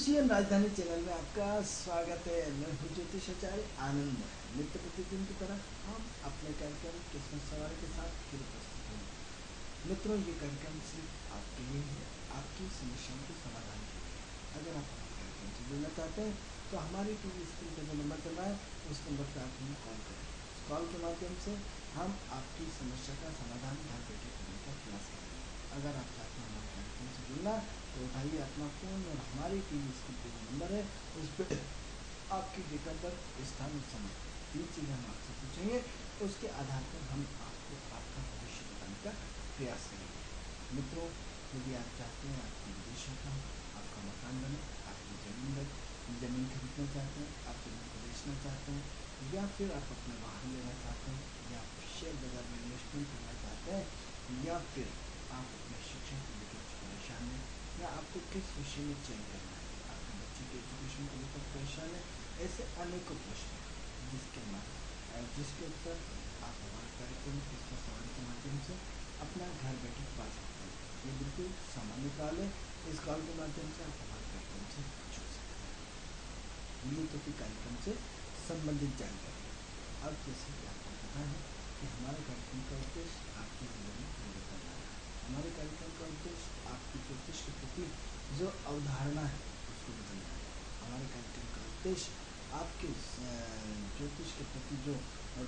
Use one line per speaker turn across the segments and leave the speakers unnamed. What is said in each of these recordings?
ज्योतिषीय राजधानी चैनल में आपका स्वागत है। मैं हूँ ज्योतिष आचार्य आनंद। नित्य प्रतिदिन की तरह हम अपने कार्यक्रम किस्मत सवार के साथ फिर उपस्थित होंगे। मित्रों, ये कार्यक्रम सिर्फ आपके लिए है, आपकी समस्याओं के समाधान के लिए। अगर आप हमारे कार्यक्रम से जुड़ना चाहते हैं तो हमारी टीवी स्क्रीन पर जो नंबर चल रहा है उस नंबर पर आप हमें कॉल करें। इस कॉल के माध्यम से हम आपकी समस्या का समाधान घर बैठे करने का प्रयास करेंगे। अगर आप चाहते हैं हमारे कार्यक्रम से जुड़ना तो उठाइए अपना फ़ोन और हमारी टीवी स्क्रीन पर जो नंबर है उस पर आपकी डेट ऑफ बर्थ, स्थान और समय, 3 चीज़ें हम आपसे पूछेंगे। उसके आधार पर हम आपको आपका भविष्य बताने का प्रयास करेंगे। मित्रों, यदि आप चाहते हैं आपकी विदेशों का आपका मकान बने, आपकी ज़मीन खरीदना चाहते हैं, आप ज़मीन को बेचना चाहते हैं, या फिर आप अपना वाहन लेना चाहते हैं, या आप शेयर बाजार में इन्वेस्टमेंट करना चाहते हैं, या फिर आप अपने शिक्षा को लेकर परेशान हैं, या आपको किस विषय में चयन करना है, आपके बच्चे के एजुकेशन को लेकर परेशान है, ऐसे अनेकों प्रश्न जिसके उत्तर आप हमारे कार्यक्रम किस्मत सवार के माध्यम से अपना घर बैठे पा सकते हैं। ये बिल्कुल सामान्य कॉल है। इस कॉल के माध्यम से आप हमारे कार्यक्रम से जुड़ सकते हैं। ये तो फिर कार्यक्रम से संबंधित जानकारी। अब जैसे कि आपको पता है कि हमारे कार्यक्रम का उद्देश्य आपके जीवन में परिवर्तन लाना है। हमारे कार्यक्रम का उद्देश्य आपकी ज्योतिष के प्रति जो अवधारणा है उसको बदलना है। हमारे कार्यक्रम का उद्देश्य आपके ज्योतिष के प्रति जो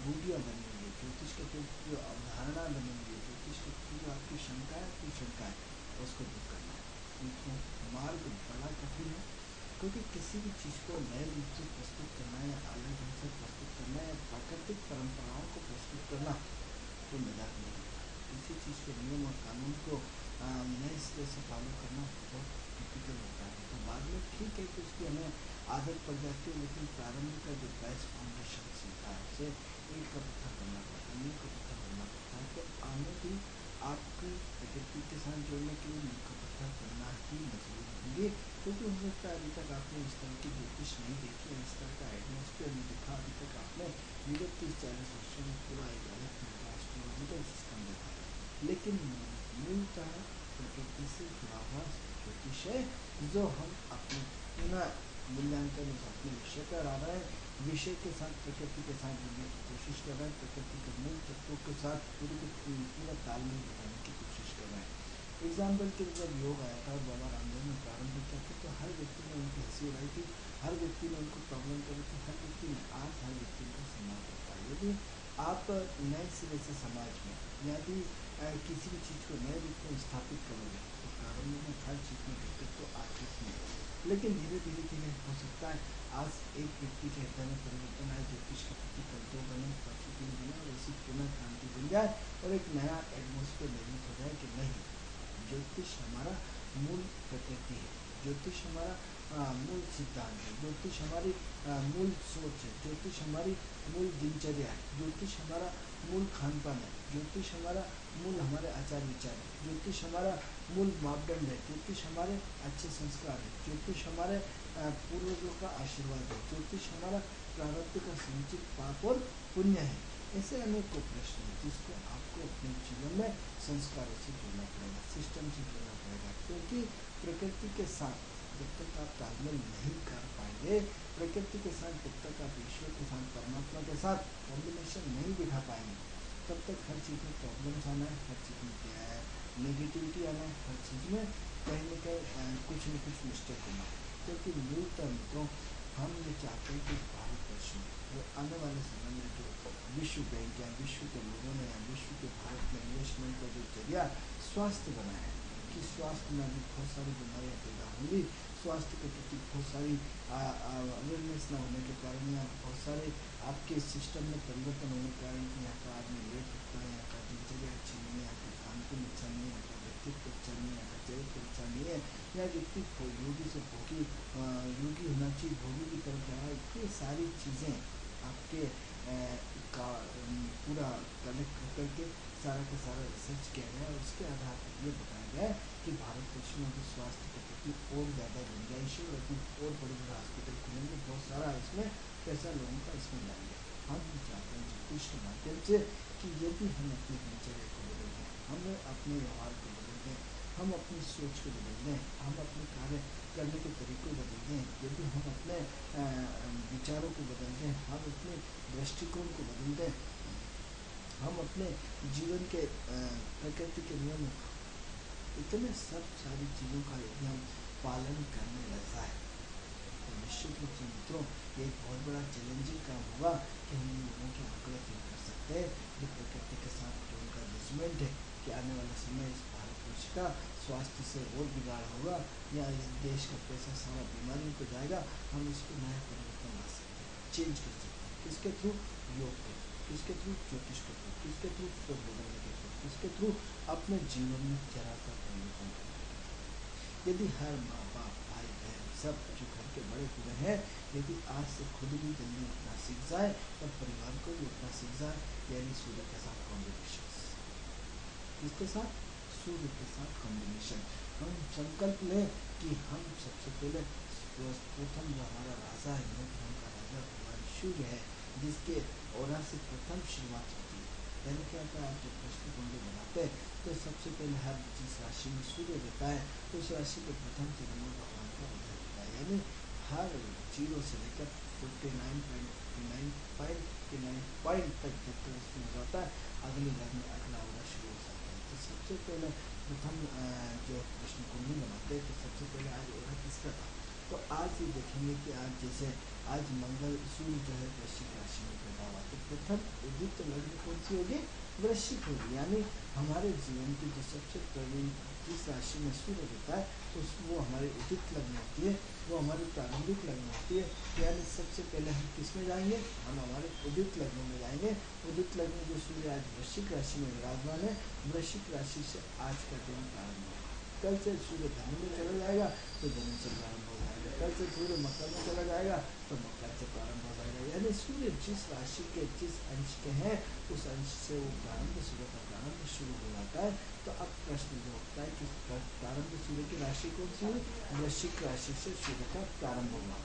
रूढ़ियाँ बनी हुई है, ज्योतिष के प्रति जो अवधारणा बनी हुई है, ज्योतिष के प्रति जो आपकी शंकाएँ उसको दूर करना है। क्योंकि मार्ग बड़ा कठिन है, क्योंकि किसी भी चीज़ को नए रूप से प्रस्तुत करना या अलग ढंग से प्रस्तुत करना या प्राकृतिक परंपराओं को प्रस्तुत करना तो मजाक नहीं होता। किसी चीज़ के नियम और कानून को नए सिरे से फॉलो करना बहुत डिफिकल्ट होता है। तो बाद में ठीक है कि उसकी हमें आदत पड़ जाती है, लेकिन प्रारंभ का जो बेस्ट फाउंडेशन सीखा है उसे ईंट का पत्थर बनना पड़ता है, नींव का पत्थर बनना पड़ता है। तो आगे भी आपकी प्रकृति के साथ जोड़ने के लिए नींव का पत्थर बनना ही मजबूर होंगे, क्योंकि हो सकता है अभी तक आपने इस तरह की ज्योतिष नहीं देखी, इस तरह का एटमोस्फेयर नहीं देखा। अभी तक आपने विगत 30-40 वर्षों में पूरा एक अलग तरह का एस्ट्रोलॉजिकल सिस्टम देखा, लेकिन मूलतः प्रकृति से जुड़ा हुआ ज्योतिष है जो हम अपने पुनः मूल्यांकन अपने विषय पर आ रहा है, विषय के साथ प्रकृति के साथ जुड़ने की कोशिश कर रहा है, प्रकृति के मूल तत्वों के साथ पूरा तालमेल बिठाने की कोशिश कर रहा है। एग्जाम्पल के लिए जब योग आया था और बाबा रामदेव ने प्रारंभ किया था तो हर व्यक्ति ने उनकी हंसी उड़ाई थी, हर व्यक्ति ने उनको प्रॉब्लम करी थी, हर व्यक्ति ने आज हर व्यक्ति का सम्मान करता है। यदि आप नए सिरे से समाज में यदि किसी भी चीज़ को नए रूप में स्थापित करोगे तो प्रारंभ में हर चीज़ में दिक्कत तो आती ही है, लेकिन धीरे धीरे हो सकता है आज एक व्यक्ति के हृदय में परिवर्तन आए, ज्योतिष के प्रति कल 2 बने, परसों 3 बने, और ऐसी पुनः क्रांति बन जाए और एक नया एटमोस्फेयर निर्मित हो जाए कि नहीं, ज्योतिष हमारा मूल प्रकृति है, ज्योतिष हमारा मूल सिद्धांत है, ज्योतिष हमारी मूल सोच है, ज्योतिष हमारी मूल दिनचर्या है, ज्योतिष हमारा मूल खान पान है, ज्योतिष हमारा मूल हमारे आचार विचार है, ज्योतिष हमारा मूल मापदंड है, ज्योतिष हमारे अच्छे संस्कार है, ज्योतिष हमारे पूर्वजों का आशीर्वाद है, ज्योतिष हमारा प्रारब्ध का संचित पाप और पुण्य है। ऐसे अनेकों प्रश्न हैं जिसको आपको अपने जीवन में संस्कारों से जोड़ना पड़ेगा, सिस्टम से जोड़ना पड़ेगा, क्योंकि प्रकृति के साथ जब तक आप तालमेल नहीं कर पाएंगे, प्रकृति के साथ जब तक आप ईश्वर के साथ परमात्मा के साथ कॉम्बिनेशन नहीं बिठा पाएंगे, तब तक हर चीज़ में प्रॉब्लम्स आना है, हर चीज़ में नेगेटिविटी आना है, हर चीज़ में कहीं न कहीं कुछ न कुछ मिस्टेक होना है। क्योंकि मूलतः मित्रों हम ये चाहते हैं कि भारतवर्ष में जो आने वाले समय में जो विश्व बैंक या विश्व के लोगों ने या विश्व के भारत में इन्वेस्टमेंट का जो जरिया स्वास्थ्य बना है, कि स्वास्थ्य में अभी बहुत सारी बीमारियाँ पैदा होंगी, स्वास्थ्य के प्रति बहुत सारी अवेयरनेस न होने के कारण या बहुत सारे आपके सिस्टम में परिवर्तन होने के कारण यहाँ का आदमी लेट उठता है, यहाँ का दिनचर्या अच्छी नहीं है, यहाँ का खान पीन अच्छा नहीं है, यहाँ का व्यक्तित्व अच्छा नहीं है, यहाँ का चरित्र अच्छा नहीं है, या व्यक्ति योगी से भोगी योगी होना चाहिए, भोगी की तरफ जा रहा है। ये सारी चीज़ें आपके का पूरा कलेक्ट होकर के सारा का सारा रिसर्च किया गया और उसके आधार पर ये बताया गया कि भारतवर्ष में भी स्वास्थ्य के प्रति और ज़्यादा गुंजाइश है और बड़े बड़े हॉस्पिटल खुलेंगे, बहुत सारा इसमें पैसा लोगों का इसमें लाएंगे। हम भी चाहते हैं ज्योतिष के माध्यम से कि यदि हम अपनी दिनचर्या को बदल दें, हम अपने व्यवहार को बदल दें, हम अपनी सोच को बदल दें, हम अपने कार्य करने के तरीकों को बदल दें, यदि हम अपने विचारों को बदल दें, हम अपने दृष्टिकोण को बदल दें, हम अपने जीवन के प्रकृति के नियम, इतने सब सारी चीज़ों का यदि हम पालन करने लग जाए तो निश्चित रूप से मित्रों ये एक बहुत बड़ा चैलेंजिंग काम होगा कि हम लोगों की आंकड़े तय कर सकते हैं जो प्रकृति के साथ जो उनका जजमेंट है कि आने वाला समय इस भारतवर्ष का स्वास्थ्य से और बिगाड़ होगा या इस देश का पैसा सारा बीमारियों को जाएगा, हम इसको नया परिवर्तन ला सकते हैं, चेंज कर सकते हैं। किसके थ्रू? योग के थ्रू, किसके थ्रू? ज्योतिष के थ्रू, किसके थ्रू? सोच बदलने के थ्रू, किसके थ्रू? अपने जीवन में जरा सा परिवर्तन करने। यदि हर माँ बाप भाई बहन सब जो घर के बड़े हुए हैं यदि आज से खुद भी जल्दी उठना सीख जाए और परिवार को भी उठना सीख जाए, यानी सूर्य के साथ कॉम्बिनेशन, किसके साथ? सूर्य के साथ कॉम्बिनेशन। हम संकल्प लें कि हम सबसे पहले प्रथम जो हमारा राजा है, हिंदू धर्म का राजा भगवान सूर्य है, जिसके ओरा से प्रथम शुरुआत होती है। यानी क्या होता है, आप जब प्रश्न कुंडली बनाते हैं तो सबसे पहले हर जिस राशि में सूर्य रहता है उस राशि के प्रथम चरण में भगवान का उदय होता है। यानी हर 0 से लेकर 49.59 पॉइंट तक जब तक उसमें हो जाता है अगले घर में अगला ओरा शुरू हो जाता है। तो सबसे पहले प्रथम जो प्रश्न कुंडली बनाते हैं तो सबसे पहले आज ओरा किसका था, तो आज ये देखेंगे कि आज जैसे आज मंगल सूर्य जो है वृश्चिक राशि में पैदा हुआ तो प्रथम उदित लग्न कौन सी होगी? वृश्चिक होगी। यानी हमारे जीवन की जो सबसे प्रवीण जिस राशि में सूर्य रहता है तो वो हमारी उदित लग्न होती है, वो हमारी प्रारंभिक लग्न होती है। यानी सबसे पहले हम किस में जाएंगे? हम हमारे उदित लग्न में जाएंगे। उदित लग्न जो सूर्य आज वृश्चिक राशि में विराजमान है, वृश्चिक राशि से आज का दिन प्रारंभ होगा। कल से सूर्य धनु में चला जाएगा तो धनु से प्रारंभ हो जाएगा, कल से सूर्य मकर में चला जाएगा तो मकर से प्रारंभ हो जाएगा। यानी सूर्य जिस राशि के जिस अंश के हैं उस अंश से वो प्रारंभ सूर्य का प्रारंभ शुरू हो जाता है। तो अब प्रश्न जो होता है कि प्रारंभ सूर्य की राशि कौन सी है? वृश्चिक राशि से सूर्य का प्रारंभ होगा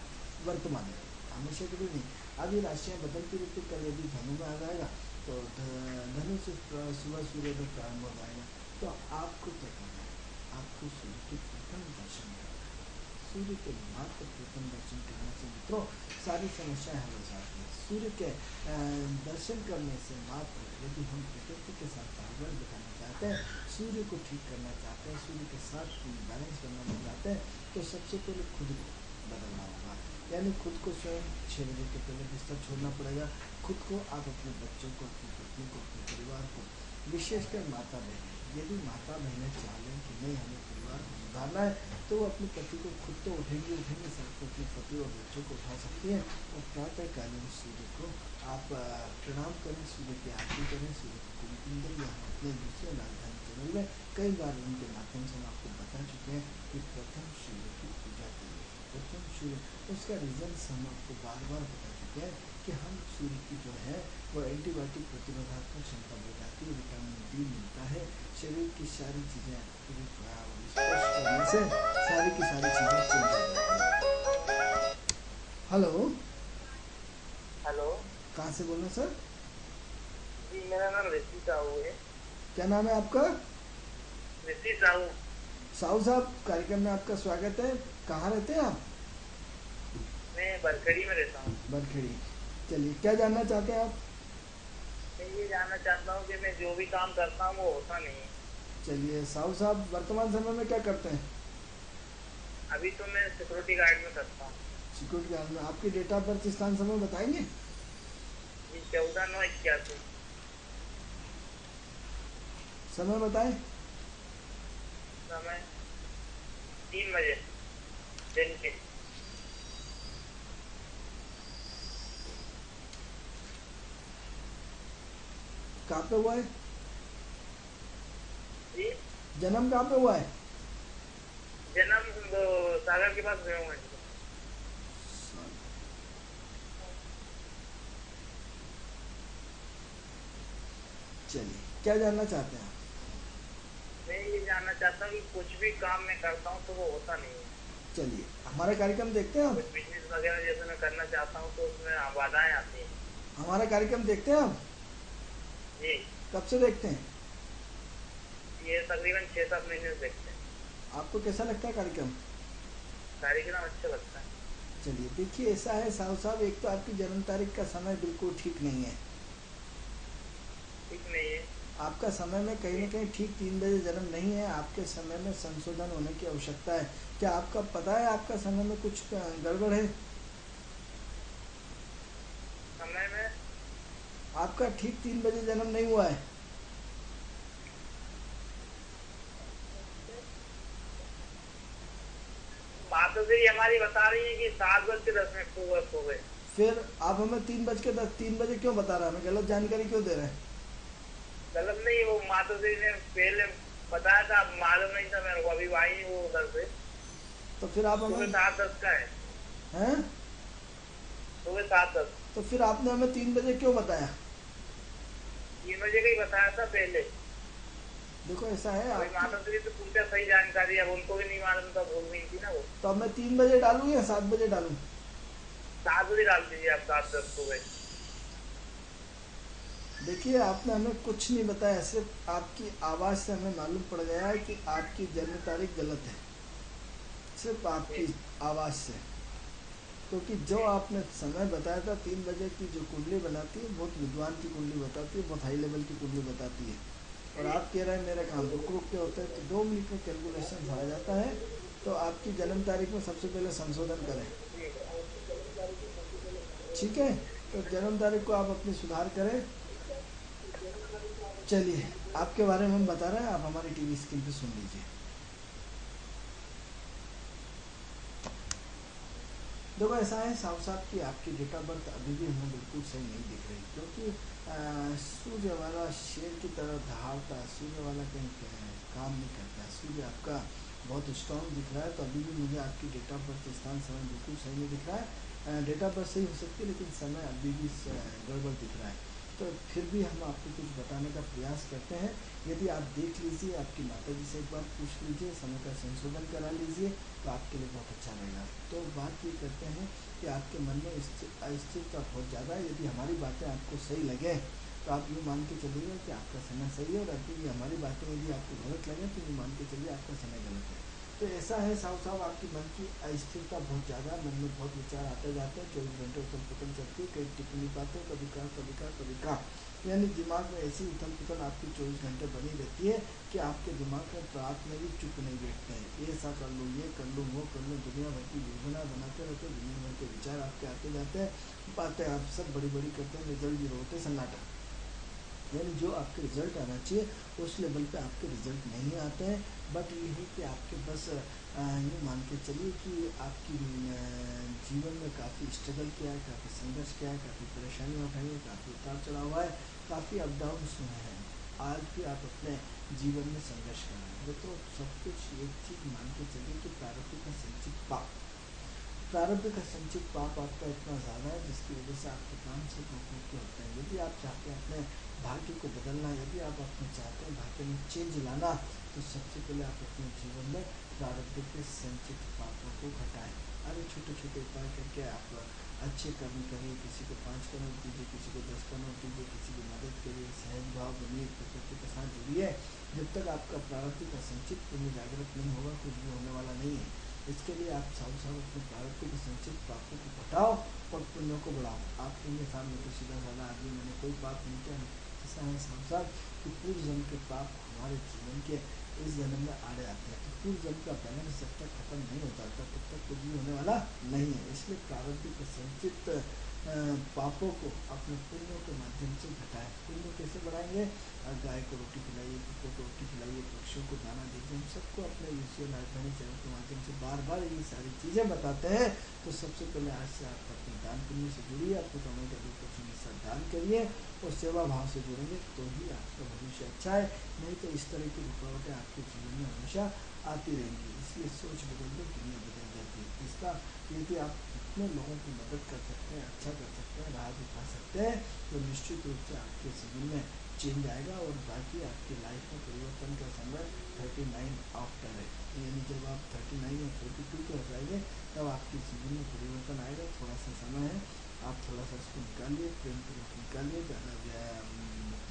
वर्तमान में, हमेशा कभी नहीं। अब ये राशियाँ बदलती रहती, कल यदि धनु में आ जाएगा तो धनु से सुबह सूर्य में प्रारंभ हो जाएगा। तो आपको क्या करना है? आपको सूर्य के प्रथम दर्शन करना है। सूर्य के मात्र प्रथम दर्शन करने से मित्रों सारी समस्याएं हल हो जाती है। सूर्य के दर्शन करने से मात्र यदि हम प्रकृति के साथ तालमेल बिठाना चाहते हैं, सूर्य को ठीक करना चाहते हैं, सूर्य के साथ बैलेंस बनाना चाहते हैं, तो सबसे पहले खुद को बदलना होगा। यानी खुद को स्वयं 6 बजे के पहले बिस्तर छोड़ना पड़ेगा। खुद को, आप अपने बच्चों को, अपनी पत्नी को, अपने परिवार को, विशेषकर माता बहनें, यदि माता बहनें चाहें कि नहीं हमें परिवार को सुधारना है तो वो अपने पति को खुद तो उठेंगे सबको अपने पति और बच्चों को उठा सकती हैं। और प्रातःकालीन सूर्य को आप प्रणाम करें, सूर्य की आरती करें, सूर्य को कुमकुम दें। या हम अपने दूसरे राजधानी चैनल में कई बार उनके माध्यम से हम आपको बता चुके हैं कि प्रथम सूर्य की पूजा करिए। प्रथम सूर्य, उसका रीजन हम आपको बार बार बता चुके हैं कि हम सूर्य की जो है वो एंटीबायोटिक प्रतिरोधात्मक क्षमता बढ़ जाती है, विटामिन डी मिलता है, शरीर की सारी चीज़ें स्पर्श करने से सारी की सारी चीज़ें चेंज हो जाती हैं। हेलो
हेलो,
कहाँ से बोल रहे हैं सर?
जी मेरा नाम ऋषि साहू है।
क्या नाम है आपका?
ऋषि साहू।
साहू साहब, कार्यक्रम में आपका स्वागत है। कहाँ रहते हैं आप?
मैं बरखेड़ी में रहता हूँ।
बरखेड़ी। चलिए, क्या जानना चाहते हैं आप?
मैं ये जानना चाहता हूँ कि मैं जो भी काम करता हूँ वो होता नहीं है।
चलिए साहू साहब, वर्तमान समय में क्या करते हैं?
अभी तो मैं सिक्योरिटी गार्ड में करता हूँ।
सिक्योरिटी गार्ड में। आपकी डेट ऑफ बर्थ स्थान समय बताएंगे?
जी 14/9/81।
समय बताएं।
समय 3 बजे दिन के।
कहाँ पे हुआ है?
जी
जन्म कहाँ पे हुआ है?
जन्म सागर के पास हुआ हूँ।
चलिए, क्या जानना चाहते हैं आप?
मैं ये जानना चाहता हूँ कि कुछ भी काम मैं करता हूँ तो वो होता नहीं है।
चलिए, हमारा कार्यक्रम देखते हैं आप?
कुछ बिजनेस वगैरह जैसे मैं करना चाहता हूँ तो उसमें बाधाएं आती हैं।
हमारा कार्यक्रम देखते हैं आप?
जी
कब से देखते हैं?
ये तकरीबन 6-7 महीने से देखते हैं।
आपको कैसा लगता है कार्यक्रम?
कार्यक्रम अच्छा लगता है।
चलिए देखिए, ऐसा है साहु साहब, एक तो आपकी जन्म तारीख का समय बिल्कुल ठीक नहीं है।
ठीक नहीं है।
आपका समय में कहीं ना कहीं ठीक 3 बजे जन्म नहीं है, आपके समय में संशोधन होने की आवश्यकता है। क्या आपका पता है आपका समय में कुछ गड़बड़ है?
समय में
आपका ठीक 3 बजे जन्म नहीं हुआ है।
बात तो सही हमारी बता रही है कि 7:10 हो गए।
फिर आप हमें 3 बज के 10 3 बजे क्यों बता रहे हैं? हमें गलत जानकारी क्यों दे रहे हैं?
गलत नहीं, वो माता जी ने पहले बताया था, मालूम नहीं था मेरे को, अभी आई वो उधर से।
तो फिर आप
सुबह
हमें
7:10 का है।
हैं?
सुबह 7:10।
तो फिर आपने हमें 3 बजे क्यों बताया?
3 बजे का ही बताया था पहले।
देखो ऐसा है
अभी
आपकी।
माता जी से पूछा सही जानकारी, अब उनको भी नहीं मालूम था, भूल गई थी ना वो।
तो अब मैं 3 बजे डालूं या 7 बजे डालूं?
7 बजे डाल दीजिए आप, 7:10 सुबह।
देखिए आपने हमें कुछ नहीं बताया, सिर्फ आपकी आवाज़ से हमें मालूम पड़ गया है कि आपकी जन्म तारीख गलत है, सिर्फ आपकी
ठीक।
आवाज़ से। क्योंकि जो
ठीक।
आपने समय बताया था 3 बजे की, जो कुंडली बनाती है बहुत विद्वान की कुंडली बताती है, बहुत हाई लेवल की कुंडली बताती है। और
ठीक।
आप कह रहे हैं मेरा काम रुक रुक के होता है, तो 2 मिनट में कैलकुलेशन आ जाता है। तो आपकी जन्म तारीख में सबसे पहले संशोधन करें। ठीक है, तो जन्म तारीख को आप अपनी सुधार करें। चलिए, आपके बारे में हम बता रहे हैं, आप हमारी टीवी स्क्रीन पे सुन लीजिए। देखो ऐसा है साहब साहब कि आपकी डेट ऑफ बर्थ अभी भी हमें बिल्कुल सही नहीं दिख रही, क्योंकि सूर्य वाला शेर की तरह दहाड़ता है, सूर्य वाला कहीं काम नहीं करता है। सूर्य आपका बहुत स्ट्रॉन्ग दिख रहा है, तो अभी भी मुझे आपकी डेट ऑफ बर्थ स्थान समय बिल्कुल सही नहीं दिख रहा है। डेट ऑफ बर्थ सही हो सकती है, लेकिन समय अभी भी गड़बड़ दिख रहा है। तो फिर भी हम आपको कुछ बताने का प्रयास करते हैं। यदि आप देख लीजिए, आपकी माता जी से एक बार पूछ लीजिए, समय का संशोधन करा लीजिए, तो आपके लिए बहुत अच्छा रहेगा। तो बात ये करते हैं कि आपके मन में अस्थिरता बहुत ज़्यादा है। यदि हमारी बातें आपको सही लगे तो आप यूँ मान के चलिए कि आपका समय सही है, और यदि हमारी बातें यदि आपको गलत लगे तो यूँ मान के चलिए आपका समय गलत है। तो ऐसा है साहब साहब, आपकी मन की अस्थिरता बहुत ज़्यादा है, मन में बहुत विचार आते जाते हैं, 24 घंटे उथल पुथल चलती है, कहीं टिक नहीं पाते, कभी कहाँ कभी कहाँ कभी कहाँ। यानी दिमाग में ऐसी उथल पुथल आपकी 24 घंटे बनी रहती है कि आपके दिमाग में रात में भी चुप नहीं बैठते हैं। ऐसा कर लूँ, ये कर लूँ, वो कर लूँ, दुनिया भर की योजना बनाते रहते हैं, दुनिया भर के विचार आपके आते जाते हैं, बातें आप सब बड़ी बड़ी करते हैं, रिजल्ट जीरो होते सन्नाटा। यानी जो आपके रिजल्ट आना चाहिए उस लेवल पे आपके रिजल्ट नहीं आते हैं। बट ये है कि आपके बस यूँ मान के चलिए कि आपकी जीवन में काफ़ी स्ट्रगल किया है, काफ़ी संघर्ष किया है, काफ़ी परेशानियाँ उठाई है, काफ़ी उतार चढ़ाव हुआ है, काफ़ी अप डाउन्स हुए हैं। आज भी आप अपने जीवन में संघर्ष कर रहे हैं। तो सब कुछ एक चीज़ मान के चलिए कि प्रारब्ध का संचित पाप, प्रारब्ध का संचित पाप आपका इतना ज़्यादा है जिसकी वजह से आपके काम से रोक के होते हैं। यदि आप चाहते हैं अपने भाग्य को बदलना, यदि आप अपने चाहते हैं भाग्य में चेंज लाना, तो सबसे पहले आप अपने जीवन में प्रारब्ध के संचित पापों को घटाएं। अरे छोटे छोटे उपाय करके आप अच्छे कर्म करिए, किसी को 5 करोड़ दीजिए, किसी को 10 करोड़ दीजिए, किसी की मदद करिए, सहज भाव बनिए, प्रकृति के साथ जुड़िए। जब तक आपका प्रारब्ध का संचित पुण्य जागृत नहीं होगा, कुछ भी होने वाला नहीं है। इसके लिए आप साहु साहु अपने प्रारब्ध के संचित पापों को घटाओ और पुण्यों को बढ़ाओ। आप कहेंगे साहब मैं तो सीधा साधा आदमी, मैंने कोई पाप नहीं किया। ऐसा है साहु साहब कि पूर्व जन्म के पाप हमारे जीवन के इस जन्म में आड़े आते हैं। तो पूर्व जन्म का बैलेंस जब तक खत्म नहीं हो जाता तब तक कुछ भी होने वाला नहीं है। इसलिए प्रारब्ध के संचित पापों को अपने पुण्यों के माध्यम से घटाएं। पुण्य कैसे बढ़ाएंगे? गाय को रोटी खिलाइए, कुत्तों को रोटी खिलाइए, पक्षियों को दाना दीजिए। हम सबको अपने यूसीओ राजधानी चैनल के माध्यम से बार बार ये सारी चीज़ें बताते हैं। तो सबसे पहले आज से आप अपने दान पुण्य से जुड़िए, अपने कमाई का 2% दान करिए और सेवा भाव से जुड़ेंगे तो ही आपका भविष्य अच्छा है। नहीं तो इस तरह की रुकावटें आपके जीवन में हमेशा आती रहेंगी। इसलिए सोच बदल दो, दुनिया बदल जाती है। इसका यदि आप कितने लोगों की मदद कर सकते हैं, अच्छा कर सकते हैं, राह दिखा सकते हैं, तो निश्चित रूप से आपके जीवन में चेंज आएगा। और बाकी आपकी लाइफ में परिवर्तन का समय 39 आफ्टर है। यानी जब आप 39 या 42 के हो जाएंगे तब आपके जीवन में परिवर्तन आएगा। थोड़ा सा समय है, आप थोड़ा सा इसको निकालिए, प्रेम पूर्वक निकालिए, ज़्यादा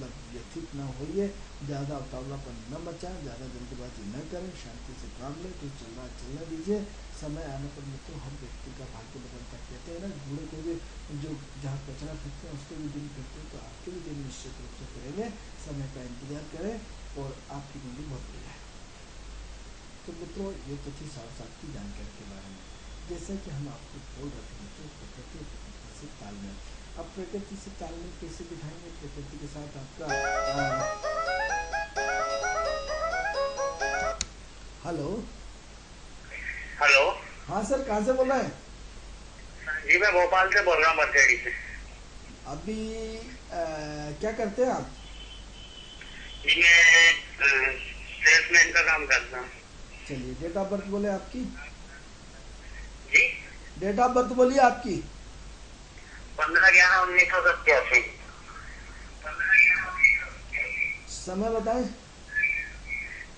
मतलब व्यथित ना होइए, ज़्यादा उतावलापन न मचाएं, ज़्यादा जल्दबाजी न करें, शांति से काम लें, जो चल रहा है चलने दीजिए। समय आने पर मित्रों हर व्यक्ति का भाग्य बदलता, कहते हैं ना, घोड़े को भी जो जहाँ कचरा फेंकते हैं उसको भी दिन फेंकते हैं, तो आपके भी दिन निश्चित रूप से करेंगे। समय का इंतजार करें और आपकी कुंडली बहुत बढ़िया है। तो मित्रों ये तो थी साथ की जानकारी के बारे में। जैसा कि हम आपको बोल रहे थे मित्रों, प्रकृति और प्रकृति से तालमेल। अब प्रकृति से तालमेल कैसे दिखाएंगे, प्रकृति के साथ आपका हेलो
हेलो।
हाँ सर, कहाँ से बोल रहे हैं?
जी मैं भोपाल से बोल रहा हूँ, मर्सिडीज से।
अभी क्या करते हैं आप?
जी मैं सेल्समैन का काम करता हूँ।
चलिए, डेट ऑफ बर्थ बोले आपकी?
जी
डेट ऑफ बर्थ बोलिए आपकी।
15/11/1987।
समय बताएं।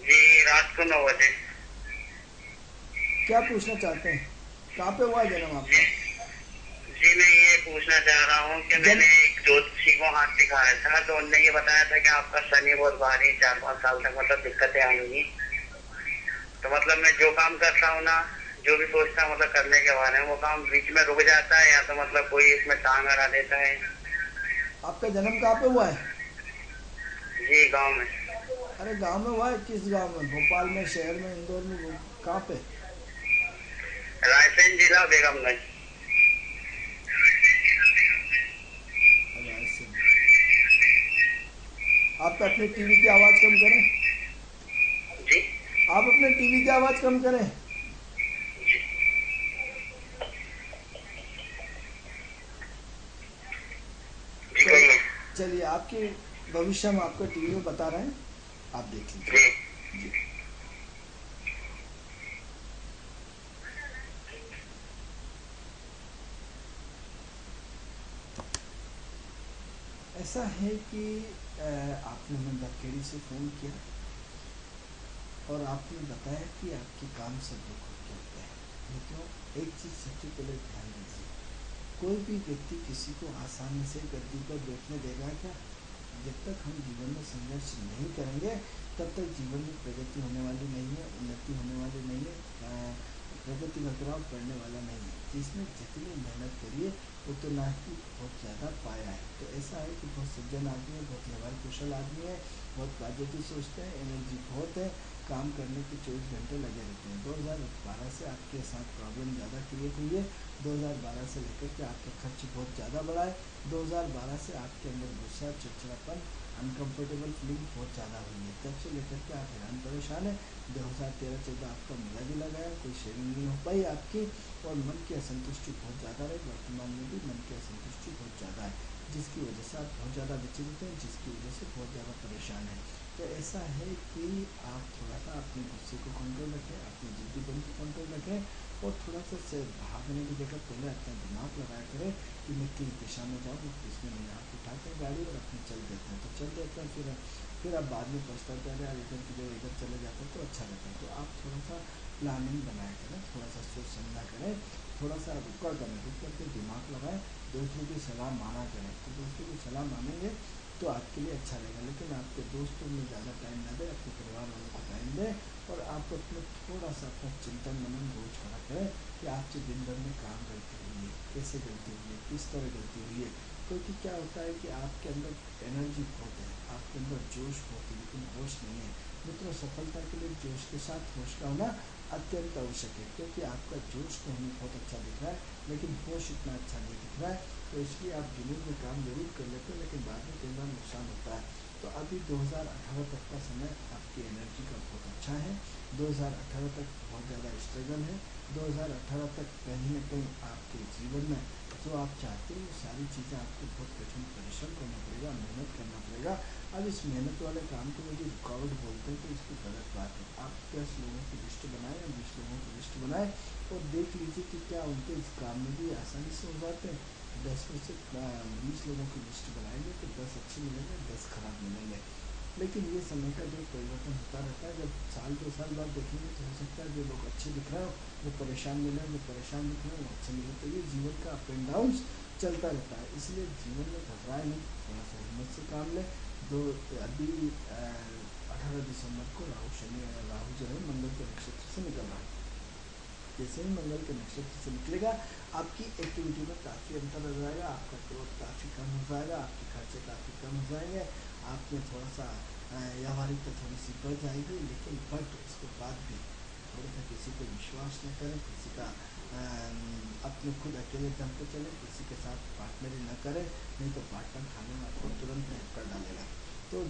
जी रात को 9 बजे।
क्या पूछना चाहते हैं, कहाँ पे हुआ जन्म आपका?
जी मैं ये पूछना चाह रहा हूँ कि मैंने एक ज्योतिषी को हाथ दिखाया था, तो उन्होंने ये बताया था कि आपका शनि बहुत भारी, 4-5 साल तक मतलब दिक्कतें आएंगी। तो मतलब मैं जो काम करता हूँ ना, जो भी सोचता हूँ मतलब करने के बारे में, वो काम बीच में रुक जाता है, या तो मतलब कोई इसमें टांग अड़ा देता है।
आपका जन्म कहाँ पे हुआ है?
जी गाँव में।
अरे गांव में हुआ है? किस गांव में, भोपाल में, शहर में, इंदौर में, कहाँ पे?
रायसेन जिला, बेगमगंज।
रायसेन। आप अपने टीवी की आवाज़ कम करें।
जी
आप अपने टीवी की आवाज़ कम करें।
जी कहिए।
चलिए, आपके भविष्य हम आपको टीवी में बता रहे हैं, आप देख लीजिए
जी
जी। ऐसा है कि आपने हमें बकेड़ी से फ़ोन किया और आपने बताया कि आपके काम से दुख होते हैं। मित्रों एक चीज़ सबसे पहले ध्यान दीजिए, कोई भी व्यक्ति किसी को आसानी से गद्दी पर बैठने देगा क्या? जब तक हम जीवन में संघर्ष नहीं करेंगे तब तक जीवन में प्रगति होने वाली नहीं है, उन्नति होने वाली नहीं है, प्रगति बदलाव करने वाला नहीं है। जिसने जितनी मेहनत करी है उतना ही बहुत ज़्यादा पाया है। तो ऐसा है कि बहुत सज्जन आदमी है, बहुत व्यवहार कुशल आदमी है, बहुत पॉजिटिव सोचते हैं, एनर्जी बहुत है, काम करने के 24 घंटे लगे रहते हैं। 2012 से आपके साथ प्रॉब्लम ज़्यादा क्रिएट हुई है, 2012 से लेकर के आपका खर्च बहुत ज़्यादा बढ़ा है, 2012 से आपके अंदर गुस्सा, चिड़चिड़ापन, अनकंफर्टेबल फीलिंग बहुत ज़्यादा हुई है। तब से लेकर के आप हैरान परेशान है। 2013-14 आपका मिला जुला गया, कोई शेयरिंग नहीं हो पाई आपकी, और मन की असंतुष्टि बहुत ज़्यादा रही। वर्तमान में भी मन की असंतुष्टि बहुत ज़्यादा है, जिसकी वजह से आप बहुत ज़्यादा विचलित हैं, जिसकी वजह से बहुत ज़्यादा परेशान हैं। तो ऐसा है कि आप थोड़ा सा अपने गुस्से को कंट्रोल रखें, अपनी जिद्दीपन को कंट्रोल रखें, और थोड़ा सा से भागने की जगह पहले अपना दिमाग लगाया करें कि मैं किस दिशा में जाऊँ, इसमें नहीं। आप उठाते हैं गाड़ी और अपने चल देते हैं, तो चल देते हैं, फिर आप बाद में पछताते हैं, यार इधर की जगह इधर चले जाते हैं तो अच्छा रहता है। तो आप थोड़ा सा प्लानिंग बनाया करें, थोड़ा सा सोच समझा करें, थोड़ा सा रुक करके दिमाग लगाएं, दूसरों की सलाह माना करें। तो दोस्तों की सलाह मानेंगे तो आपके लिए अच्छा रहेगा, लेकिन आपके दोस्तों में ज़्यादा टाइम ना दें, अपने परिवार वालों को टाइम दें, और आप अपने थोड़ा सा अपना चिंतन मनन रोज करा करें कि आपसे दिन भर में काम गलती हुई है, कैसे गलती हुई है, किस तरह गलती हुई है। क्योंकि क्या होता है कि आपके अंदर एनर्जी बहुत है, आपके अंदर जोश बहुत है, लेकिन होश नहीं है। मित्रों सफलता के लिए जोश के साथ होश का होना अत्यंत आवश्यक है, क्योंकि आपका जोश तो हमें बहुत अच्छा दिख रहा है लेकिन होश इतना अच्छा नहीं दिख रहा है। तो इसलिए आप जुनून में काम जरूर कर लेते हैं, लेकिन बाद में कई बार नुकसान होता है। तो अभी 2018 तक का समय आपकी एनर्जी का बहुत अच्छा है। 2018 तक बहुत ज़्यादा स्ट्रगल है। 2018 तक कहीं ना कहीं आपके जीवन में जो आप चाहते हैं वो सारी चीज़ें आपको बहुत कठिन परिश्रम करना पड़ेगा, मेहनत करना पड़ेगा। अब इस मेहनत वाले काम को यदि रुकावट बोलते हैं तो इसकी गलत बात है। आप 10 लोगों की लिस्ट बनाएं या 20 लोगों की लिस्ट बनाएं और देख लीजिए कि क्या उनके इस काम में भी आसानी से हो जाते हैं। 10 में से 20 लोगों की लिस्ट बनाएंगे तो 10 अच्छे मिलेंगे, 10 खराब मिलेंगे। लेकिन ये समय का जो परिवर्तन होता रहता है, जब साल 2 साल बाद देखेंगे तो हो सकता है जो लोग अच्छे दिख रहे हो वो परेशान मिले, जो परेशान दिख रहे हो वो अच्छे मिले। तो ये जीवन का अप एंड डाउन चलता रहता है। इसलिए जीवन में घबराए नहीं, थोड़ा सा हिम्मत से काम ले। जो अभी 18 दिसंबर को राहु जो है मंगल के नक्षत्र से निकल रहा है। जैसे ही मंगल के नक्षत्र से निकलेगा आपकी एक्टिविटी में काफ़ी अंतर आ जाएगा, आपका ग्रोथ काफ़ी कम हो जाएगा, आपके खर्चे काफ़ी कम हो जाएंगे, आप में थोड़ा सा व्यावहारिकता थोड़ी सी बढ़ जाएगी। लेकिन बट उसके बाद भी थोड़ा सा किसी को विश्वास न करें, किसी का अपने खुद अकेले दम पे चले, किसी के साथ पार्टनरी न करें, नहीं तो पार्टनर खाने में आपको तुरंत हेल्प कर डालेगा। तो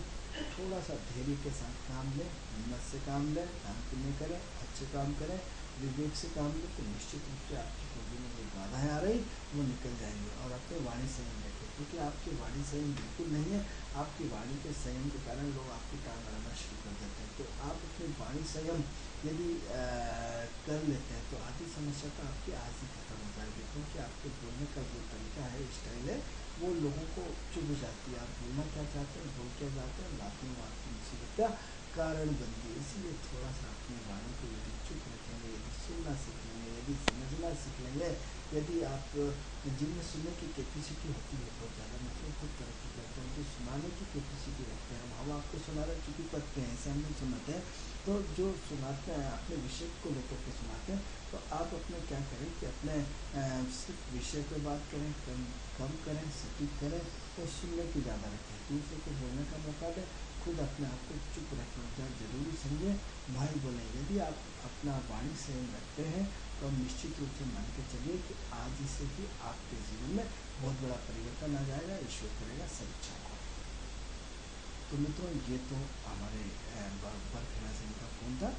थोड़ा सा धैर्य के साथ काम लें, हिम्मत से काम लें, काम पुण्य करें, अच्छे काम करें, विवेक से काम लें, तो निश्चित रूप से आपकी जिंदगी में जो बाधाएँ आ रही वो निकल जाएंगी। और अपने वाणी संयम रखें, क्योंकि आपकी वाणी संयम बिल्कुल नहीं है। आपकी वाणी के संयम के कारण लोग आपकी टांग अड़ाना शुरू कर देते हैं। तो आप अपनी वाणी संयम यदि कर लेते हैं तो आधी समस्या तो आपकी आज ही खत्म हो जाएगी, क्योंकि आपके बोलने का जो तरीका है, स्टाइल है, वो लोगों को चुभ जाती है। आप बोलना क्या चाहते हैं, बोल क्या चाहते हैं, बाद में वो आपकी मुसीबत का कारण बनती है। इसलिए थोड़ा सा अपनी वाणी को यदि चुप रखेंगे, यदि सुनना सीख लेंगे, यदि समझना सीख लेंगे, यदि आप जिनमें सुनने की कैपेसिटी होती है बहुत ज़्यादा, मतलब खुद तरक्की करते हैं, जो सुनाने की कैपेसिटी रखते हैं, हम आपको सुना रहे चूँकि करते हैं, ऐसे हम नहीं सुनाते हैं। तो जो सुनाते हैं अपने विषय को लेकर के सुनाते हैं, तो आप अपने क्या करें कि अपने सिर्फ विषय पर बात करें, कम करें, सटीक करें, और सुनने की ज़्यादा रखें, दूसरे को बोलने का मौका दें, खुद अपने आप को चुप रखें, क्या जरूरी समझे भाई बोलें। यदि आप अपना वाणी संयम रखते हैं तो निश्चित रूप से मान के चलिए कि आज से ही आपके जीवन में बहुत बड़ा परिवर्तन आ जाएगा। ईश्वर करेगा सब इच्छा को। तो मित्रों, ये तो हमारे बरखेड़ा सिंह का फोन था।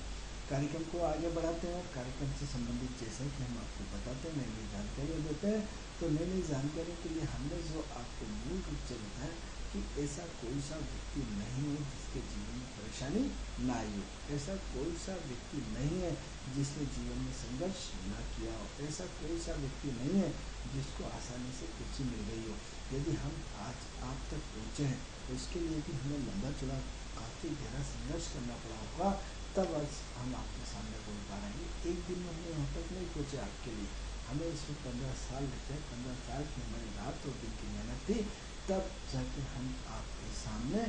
कार्यक्रम को आगे बढ़ाते हैं और कार्यक्रम से संबंधित जैसे कि हम आपको बताते हैं, नई नई जानकारियाँ देते हैं। तो नई नई जानकारी के लिए हमने जो आपको मूल रूप से बताया कि ऐसा कोई सा व्यक्ति नहीं है जिसके जीवन में परेशानी ना आई हो, ऐसा कोई सा व्यक्ति नहीं है जिसने जीवन में संघर्ष ना किया हो, ऐसा कोई सा व्यक्ति नहीं है जिसको आसानी से कुर्सी मिल गई हो। यदि हम आज आप तक पहुँचे हैं तो इसके लिए भी हमें लंबा चौड़ा काफ़ी गहरा संघर्ष करना पड़ा होगा, तब आज हम आपके सामने बोल पा रहे हैं। एक दिन में हमने यहाँ तक नहीं पहुँचे आपके लिए, हमें इसमें 15 साल लगते हैं। 15 साल की हमारी रात और दिन की मेहनत थी, तब जाके हम आपके सामने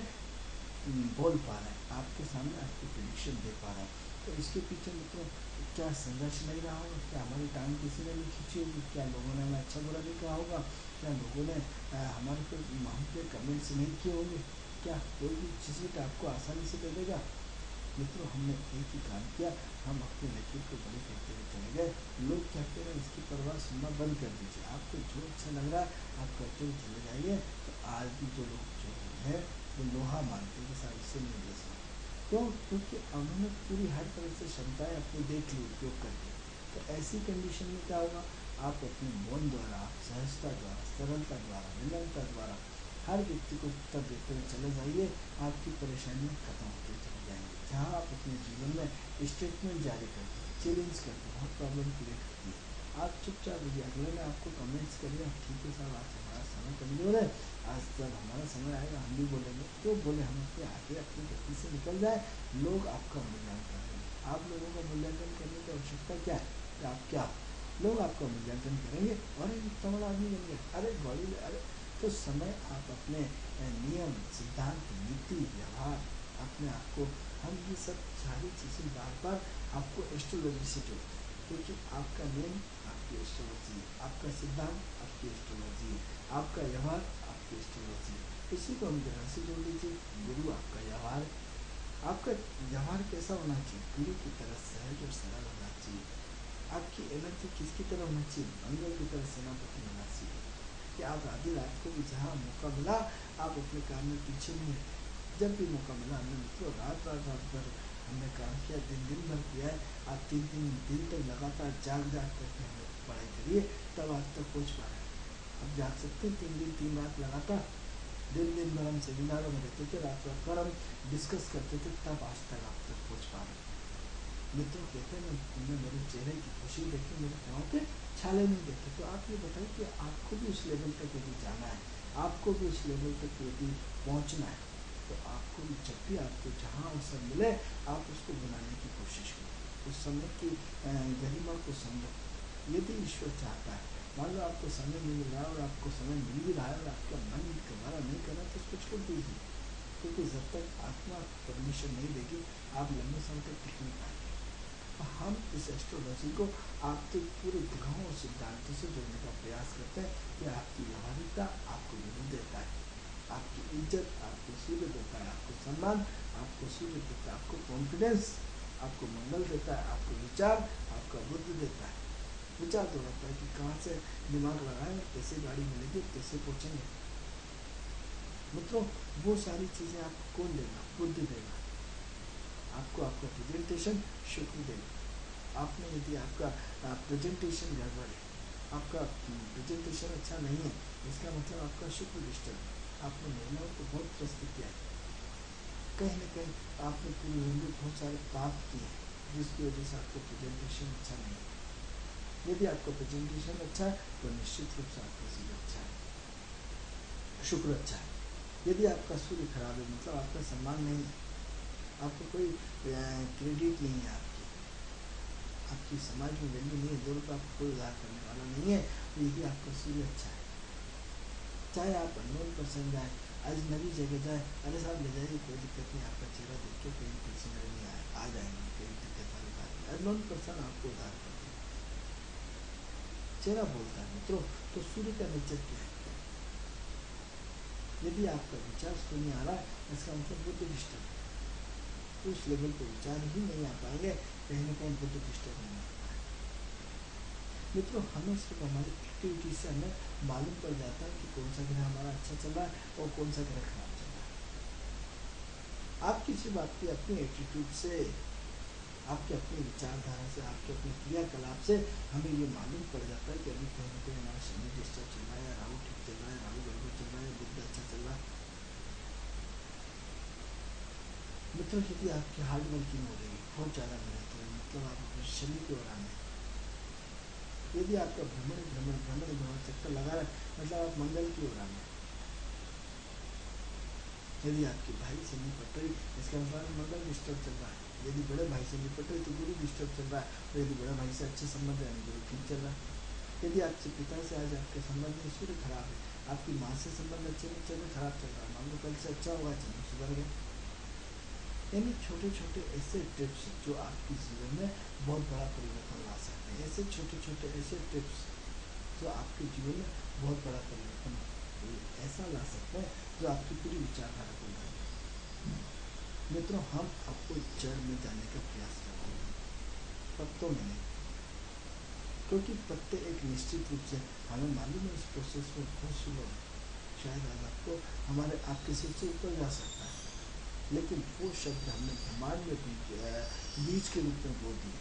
बोल पा रहे हैं, आपके सामने आपकी प्रेडिक्शन दे पा रहे हैं। तो इसके पीछे मित्रों क्या संघर्ष नहीं रहा होगा, क्या हमारी टांग किसी ने नहीं खींची होगी, क्या लोगों ने हमें अच्छा बुरा नहीं कहा होगा, क्या लोगों ने हमारे पे हम पे कमेंट्स नहीं किए होंगे, क्या कोई भी चीज़ आपको आसानी से दे देगा। मित्रों, हमने एक ही काम किया, हम अपने लकीर को बड़ी करते हुए चले गए। लोग कहते हैं इसकी परवाह सुनना बंद कर दीजिए, आपको जो अच्छा लग रहा है आप करते हुए चले जाइए। तो आज भी जो लोग जो है वो लोहा मानते हैं कि साहब इससे नहीं ले सकते, क्यों? क्योंकि उन्होंने पूरी हर तरह से क्षमताएँ अपनी देख ली उपयोग करके। तो ऐसी कंडीशन में क्या होगा, आप अपने मौन द्वारा, सहजता द्वारा, सरलता द्वारा, विनम्रता द्वारा हर व्यक्ति को उत्तर देते हुए चले जाइए, आपकी परेशानियाँ खत्म होती चली जाएंगी। जहाँ आप अपने जीवन में स्टेटमेंट जारी करते हैं, चैलेंज करते हैं, बहुत प्रॉब्लम क्रिएट करती है, आप चुपचाप रहिए। अगले ने आपको कमेंट्स करिए, ठीक है साहब आज हमारा समय कमजोर है, आज जब हमारा समय आएगा हम भी बोलेंगे, तो बोले हम अपने आगे अपनी गति से निकल जाए। लोग आपका मूल्यांकन करेंगे, आप लोगों का मूल्यांकन करने की आवश्यकता क्या है कि आप क्या, लोग आपका मूल्यांकन करेंगे, अरे इतना बड़ा आदमी बन गया, अरे बॉडी, अरे। तो समय आप अपने नियम, सिद्धांत, नीति, व्यवहार, अपने आप को, हम ये सब सारी चीज़ें बार बार आपको एस्ट्रोलॉजी से जोड़ते हैं, क्योंकि आपका नियम आपकी एस्ट्रोलॉजी है, आपका सिद्धांत आपकी एस्ट्रोलॉजी है, आपका व्यवहार आपकी एस्ट्रोलॉजी है। इसी को हम ग्रह से जोड़ लीजिए। गुरु आपका व्यवहार, आपका व्यवहार कैसा होना चाहिए, गुरु की तरह सहज और सरल होना चाहिए। आपकी एनर्जी किसकी तरह होना चाहिए, मंगल की तरह सेनापति होना चाहिए, कि आप आधी रात को भी जहाँ मौका मिला आप अपने काम में पीछे नहीं हटे। जब भी मौका मिला हमने मित्रों रात भर हमने काम किया, दिन भर किया है। आप 3 दिन तक लगातार जाग करके हमने पढ़ाई करिए, तब आज तक पहुँच पा रहे हैं। अब जाग सकते हैं 3 दिन 3 रात लगातार, दिन भर हम सेमिनारों में रहते थे, रात भर हम डिस्कस करते थे, तब आज तक आप तक पहुँच पा रहे हैं। मित्रों कहते हैं तुमने मेरे चेहरे की खुशी देखी, मेरे पाँव के छाले नहीं देखे। तो आप ये बताइए कि आपको भी उस लेवल तक यदि जाना है, आपको भी उस लेवल तक यदि पहुंचना है, तो आपको भी जब भी आपको जहाँ अवसर मिले आप उसको बनाने की कोशिश करें, उस समय की गरिमा को समझो। यदि ईश्वर चाहता है मान लो आपको समय मिल रहा है और आपको समय मिल भी रहा है और आपका मन दोबारा नहीं करना तो उसको छोड़ दीजिए, क्योंकि जब तक आत्मा परमिशन नहीं देगी आप लंबे समय तक टिक नहीं पाएंगे। हम इस एस्ट्रोलॉजी को आपके पूरे ग्रहों और सिद्धांतों से जोड़ने का प्रयास करते हैं कि आपकी व्यवहारिकता आपको विनय देता है, आपकी इज्जत आपको सूर्य देता है, आपको सम्मान आपको सूर्य देता है, आपको कॉन्फिडेंस आपको मंगल देता है, आपको विचार आपका बुद्ध देता है। विचार तो रहता है कि कहाँ से दिमाग लगाएं, कैसे गाड़ी मिलेगी, कैसे पहुँचेंगे। मित्रों, वो सारी चीज़ें आपको कौन देगा? बुद्ध देगा। आपको आपका प्रेजेंटेशन शुक्र देगा। आपने यदि आपका प्रेजेंटेशन गड़बड़ है, आपका प्रेजेंटेशन अच्छा नहीं है, इसका मतलब आपका शुक्र डिस्टर्ब है। आपने निर्णयों को बहुत प्रस्तुत किया है, कहीं ना कहीं आपने पूरी जिंदगी बहुत सारे पाप किए हैं, जिसकी वजह से आपका प्रेजेंटेशन अच्छा नहीं है। यदि आपका प्रेजेंटेशन अच्छा है तो निश्चित रूप से आपका सूर्य अच्छा है, शुक्र अच्छा है। यदि आपका सूर्य खराब है मतलब आपका सम्मान नहीं है, आपको कोई क्रेडिट नहीं है, आपकी समाज में वैल्यू नहीं है, दो रुपये आपको कोई उधार करने वाला नहीं है। यदि आपका सूर्य अच्छा है, चाहे आप अननोन पर्सन जाए, अजनबी जगह जाए, अरे साहब ले जाइए कोई दिक्कत नहीं, आपका चेहरा देख के कहीं पैसे मेरे नहीं आ जाएंगे, कोई दिक्कत वाली बात नहीं। अननोन पर्सन आपको उधार कर दे, चेहरा बोलता है। मित्रों, तो सूर्य का नेचर क्या है? यदि आपका विचार शून्य आ रहा है, इसका मतलब बुद्ध डिस्टर्ब है, उस लेवल पर विचार ही नहीं आ पाएंगे, कहीं ना कहीं बुद्ध डिस्टर्ब नहीं आ पाएंगे। मित्रों, हमें सिर्फ हमारी एक्टिविटी से हमें मालूम पड़ जाता है कि कौन सा ग्रह हमारा अच्छा चल रहा है और कौन सा ग्रह खराब चल रहा है। आपकी सिर्फ आपकी अपनी एटीट्यूड से, आपके अपने विचारधारा से, आपके अपने क्रियाकलाप से हमें ये मालूम पड़ जाता है कि अभी कहीं ना कहीं हमारा शनि डिस्टर्ब चल रहा है, राहु ठीक चल रहा है, राहु गड़बड़ चल रहा है, बुध अच्छा चल रहा है। मित्रों, यदि आपकी हार्ड वर्किंग हो रही है, बहुत ज़्यादा मेहनत हो रही है, मतलब आप शनि की ओर आने, यदि आपका भ्रमण चक्कर लगा रहा है, मतलब आप मंगल की ओर आने। यदि आपके भाई से निपट रही, इसका मतलब मंगल डिस्टर्ब चल रहा है। यदि बड़े भाई से निपट रही तो गुरु डिस्टर्ब चल रहा है, और यदि बड़े भाई से अच्छे संबंध है गुरु ठीक चल रहा है। यदि आपके पिता से आज आपके संबंध में सूर्य खराब है, आपकी माँ से संबंध अच्छे नहीं चल रहे, खराब चल रहा है, मान लो कल से अच्छा होगा, चलो सुधर गया। यानी छोटे छोटे ऐसे टिप्स जो आपके जीवन में बहुत बड़ा परिवर्तन ला सकते हैं, ऐसे छोटे छोटे ऐसे टिप्स जो आपके जीवन में बहुत बड़ा परिवर्तन ऐसा ला सकते हैं जो आपकी पूरी विचारधारा को बदल दें। मित्रों, हम आपको जड़ में जाने का प्रयास कर रहे हैं, पत्तों में नहीं, क्योंकि पत्ते एक निश्चित रूप से हमें मालूम है इस प्रोसेस में बहुत सुलभ है, शायद आज आपको हमारे आपके सिर से ऊपर जा सकता है, लेकिन वो शब्द हमने ब्रह्मांड में बीज के रूप में बो दिए।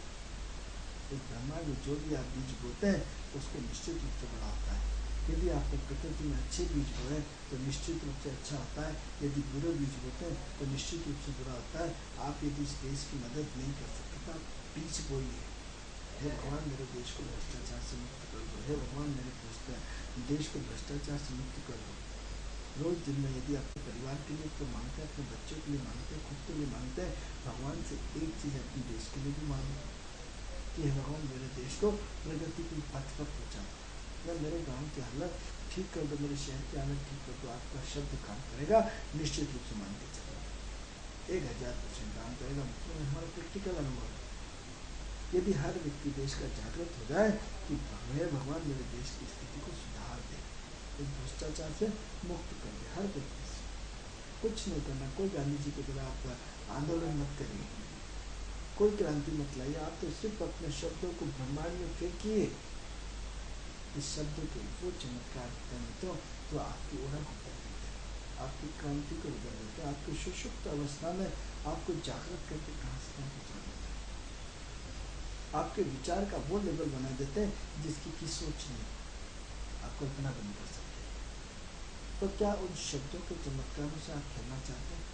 तो ब्रह्मांड में जो भी आप बीज बोते हैं उसको निश्चित रूप से बड़ा होता है। यदि आपने प्रकृति में अच्छे बीज बोए तो निश्चित रूप से अच्छा होता है, यदि बुरे बीज बोते हैं तो निश्चित रूप से बुरा होता है। आप यदि इस देश की मदद नहीं कर सकते तो आप बीज बोइए, हे भगवान मेरे देश को भ्रष्टाचार से मुक्त कर दो, हे भगवान मेरे देश को भ्रष्टाचार से मुक्त कर दो। रोज दिन में यदि अपने परिवार के लिए तो मांगते हैं, अपने बच्चों के लिए मांगते हैं, खुद के लिए मांगते हैं, भगवान से एक चीज़ अपने देश के लिए भी मांगो कि हे भगवान मेरे देश को प्रगति की पथ पर पहुँचा दो, या मेरे गांव की हालत ठीक कर दो, मेरे शहर की हालत ठीक कर दो। आपका शब्द काम करेगा, निश्चित रूप से मान के चलेगा, 1000% काम करेगा। मतलब हमारा प्रैक्टिकल अनुभव है। यदि हर व्यक्ति देश का जागृत हो जाए कि हे भगवान मेरे देश की स्थिति को सुधार दे, इस भ्रष्टाचार से मुक्त कर दे, हर व्यक्ति से कुछ नहीं करना, कोई गांधी जी के खिलाफ आंदोलन मत करिए, कोई क्रांति मत लाइए, आप तो सिर्फ अपने शब्दों को ब्रह्मांड में फेंकिए, इस शब्द के वो चमत्कार मित्रों तो आपकी ओरा को बदल देते हैं, आपकी क्रांति को बदल देते हैं, आपकी सुषुप्त अवस्था में आपको जागृत करके कहाँ से कहाँ पहुँचा देते हैं, आपके विचार का वो लेवल बना देते हैं जिसकी की सोच नहीं, आप कल्पना भी नहीं कर सकते। तो क्या उन शब्दों के चमत्कारों से आप खेलना चाहते हैं?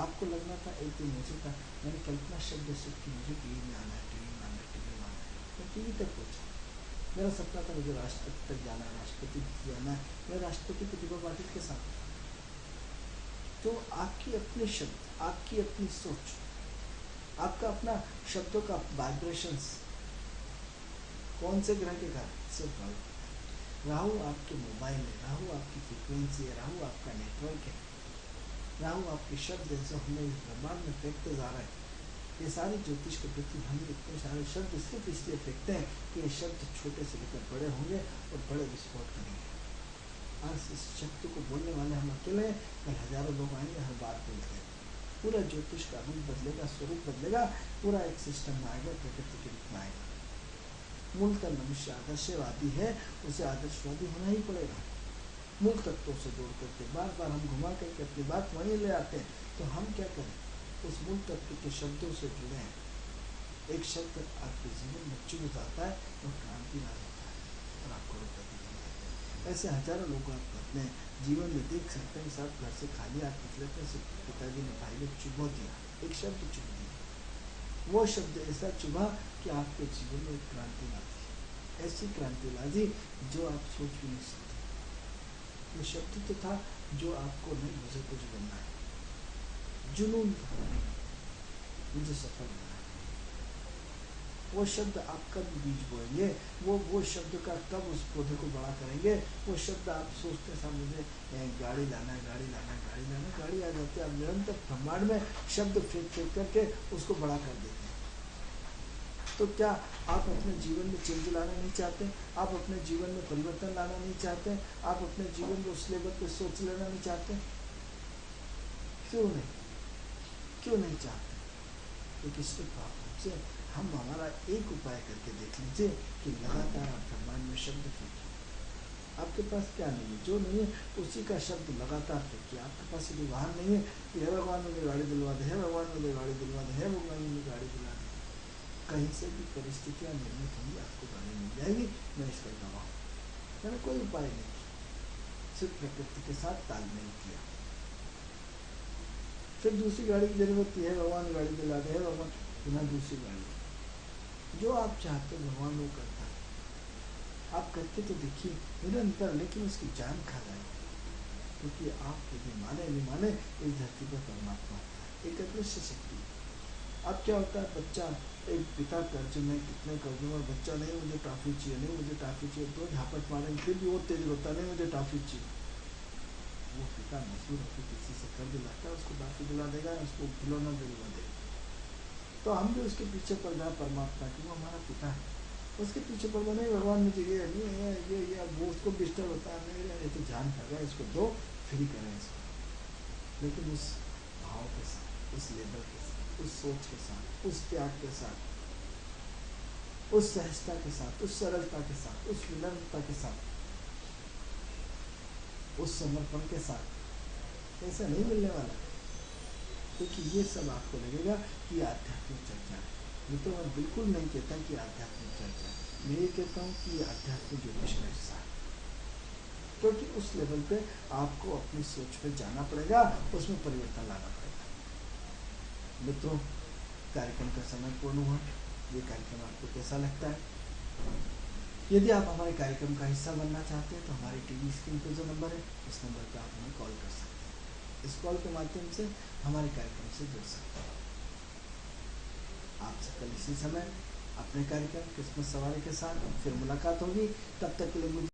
आपको लगना था एक दिन मुझे था, मैंने कल्पना शब्द सीख कि मुझे टीवी में आना है, टीवी में आना है, टीवी में आना है, मैं टीवी तक पहुँचा। मेरा सपना था मुझे राष्ट्रपति तक जाना है, राष्ट्रपति जाना है, मैं राष्ट्रपति प्रतिभा पाटिल के साथ। तो आपकी अपने शब्द, आपकी अपनी सोच, आपका अपना शब्दों का वाइब्रेशंस कौन से ग्रह के कारण? सिर्फ राहु। राहु आपके मोबाइल है, राहु आपकी फ्रीक्वेंसी है, राहु आपका नेटवर्क है, राहु आपके शब्द है जो हमें इस ब्रह्मांड में फेंकते जा रहे हैं। ये सारे ज्योतिष के प्रति हम इतने सारे शब्द सिर्फ इसलिए फेंकते हैं कि ये शब्द छोटे से लेकर बड़े होंगे और बड़े विस्फोट करेंगे। आज इस शब्द को बोलने वाले हम अकेले, कल हजारों लोग आएंगे, हर बात बोलते हैं। पूरा ज्योतिष का रूप बदलेगा, स्वरूप बदलेगा, पूरा एक सिस्टम में आएगा, प्रकृति के रूप में आएगा। मूलतः मनुष्य आदर्शवादी है, उसे आदर्शवादी होना ही पड़ेगा। मूल तत्वों से जोड़ करके बार बार हम घुमा करके अपनी बात वहीं ले आते हैं, तो हम क्या करें? उस मूल तत्व के शब्दों से जुड़े हैं। एक शब्द आपके जीवन में चुभ जाता है और क्रांति ला जाता है और आपको रुपये बन जाते हैं। ऐसे हजारों लोग आप अपने जीवन में देख सकते हैं। साहब घर से खाली हाथ निकले थे, पिताजी ने भाई ने चुभो दिया, एक शब्द चुभ दिया। वो शब्द ऐसा चुभा कि आपके जीवन में क्रांति ला दी, ऐसी क्रांति ला दी जो आप सोच भी नहीं सकते। ये शब्द तो था जो आपको नहीं, मुझे कुछ बनना है, जुनून था, मुझे सफल होना है। वो शब्द आप कब बीज बोएंगे, वो शब्द का कब उस पौधे को बड़ा करेंगे। वो शब्द आप सोचते हैं मुझे गाड़ी लाना है, गाड़ी लाना है, गाड़ी लाना है, गाड़ी आ जाती है। आप निरंतर ब्रह्मांड में शब्द फेंक फेंक करके उसको बड़ा कर देते हैं। तो क्या आप अपने जीवन में चेंज लाना नहीं चाहते? आप अपने जीवन में परिवर्तन लाना नहीं चाहते? आप अपने जीवन में उस लेवल पे सोच लेना नहीं चाहते? क्यों नहीं, क्यों नहीं चाहते? एक इससे हम हमारा एक उपाय करके देख लीजिए कि लगातार आप ब्रह्मांड में शब्द फेंकिए। आपके पास क्या नहीं है, जो नहीं है उसी का शब्द लगातार फेंकिए। आपके पास यदि वाहन नहीं है, हे भगवान मुझे गाड़ी दिलवा दे, हे भगवान मुझे गाड़ी दिलवा दे, हे भगवान मुझे गाड़ी दिलवा दे। कहीं से भी परिस्थितियाँ निर्मित होंगी, आपको गाड़ी मिल जाएगी। मैं इसका गवाह हूँ। मैंने कोई उपाय नहीं किया, सिर्फ प्रकृति के साथ तालमेल किया। फिर दूसरी गाड़ी की जरूरत है, भगवान गाड़ी दिला दे, भगवान बिना दूसरी गाड़ी। जो आप चाहते हो भगवान वो करता है। आप करके तो देखिए निरंतर, लेकिन उसकी जान खा जाएगी। क्योंकि आप यदि माने नहीं माने, इस धरती पर परमात्मा होता है, एक अदृश्य शक्ति। अब क्या होता है, बच्चा एक पिता कर्ज में कितने कर्जों में, बच्चा नहीं मुझे टॉफी चाहिए, नहीं मुझे टॉफी चाहिए, तो झापट मारेंगे, फिर भी वो तेज होता नहीं मुझे टॉफी चाहिए। वो पिता मजबूर होकर किसी से कर्ज लाता है, उसको टॉफी दिला देगा, उसको खिलौना दिलवा देगा। तो हम भी उसके पीछे पड़ जाए परमात्मा की, वो हमारा पिता है, उसके पीछे पड़ जाए, नहीं भगवान मुझे ये नहीं ये वो उसको डिस्टर्ब होता है, नहीं तो जान खा गया, इसको दो फ्री करें इसको। लेकिन उस भाव के साथ, उस लेवल के साथ, उस सोच के साथ, उस त्याग के साथ, उस सहजता के साथ, उस सरलता के साथ, उस विनम्रता के साथ, उस समर्पण के साथ, ऐसा नहीं मिलने वाला। क्योंकि ये सब आपको लगेगा कि आध्यात्मिक चर्चा है। ये तो मैं बिल्कुल नहीं कहता कि आध्यात्मिक चर्चा है, मैं ये कहता हूँ कि आध्यात्मिक ज्योतिष का हिस्सा है। क्योंकि उस लेवल पे आपको अपनी सोच पे जाना पड़ेगा, उसमें परिवर्तन लाना पड़ेगा। मित्रों, कार्यक्रम का समय पूर्ण हुआ। ये कार्यक्रम आपको कैसा लगता है? यदि आप हमारे कार्यक्रम का हिस्सा बनना चाहते हैं तो हमारी टीवी स्क्रीन पर जो नंबर है, इस नंबर पर आप हमें कॉल कर सकते हैं। इस कॉल के माध्यम से हमारे कार्यक्रम से जुड़ सकते हैं। आपसे कल इसी समय अपने कार्यक्रम क्रिसमस सवारी के साथ फिर मुलाकात होगी। तब तक के लिए मुझे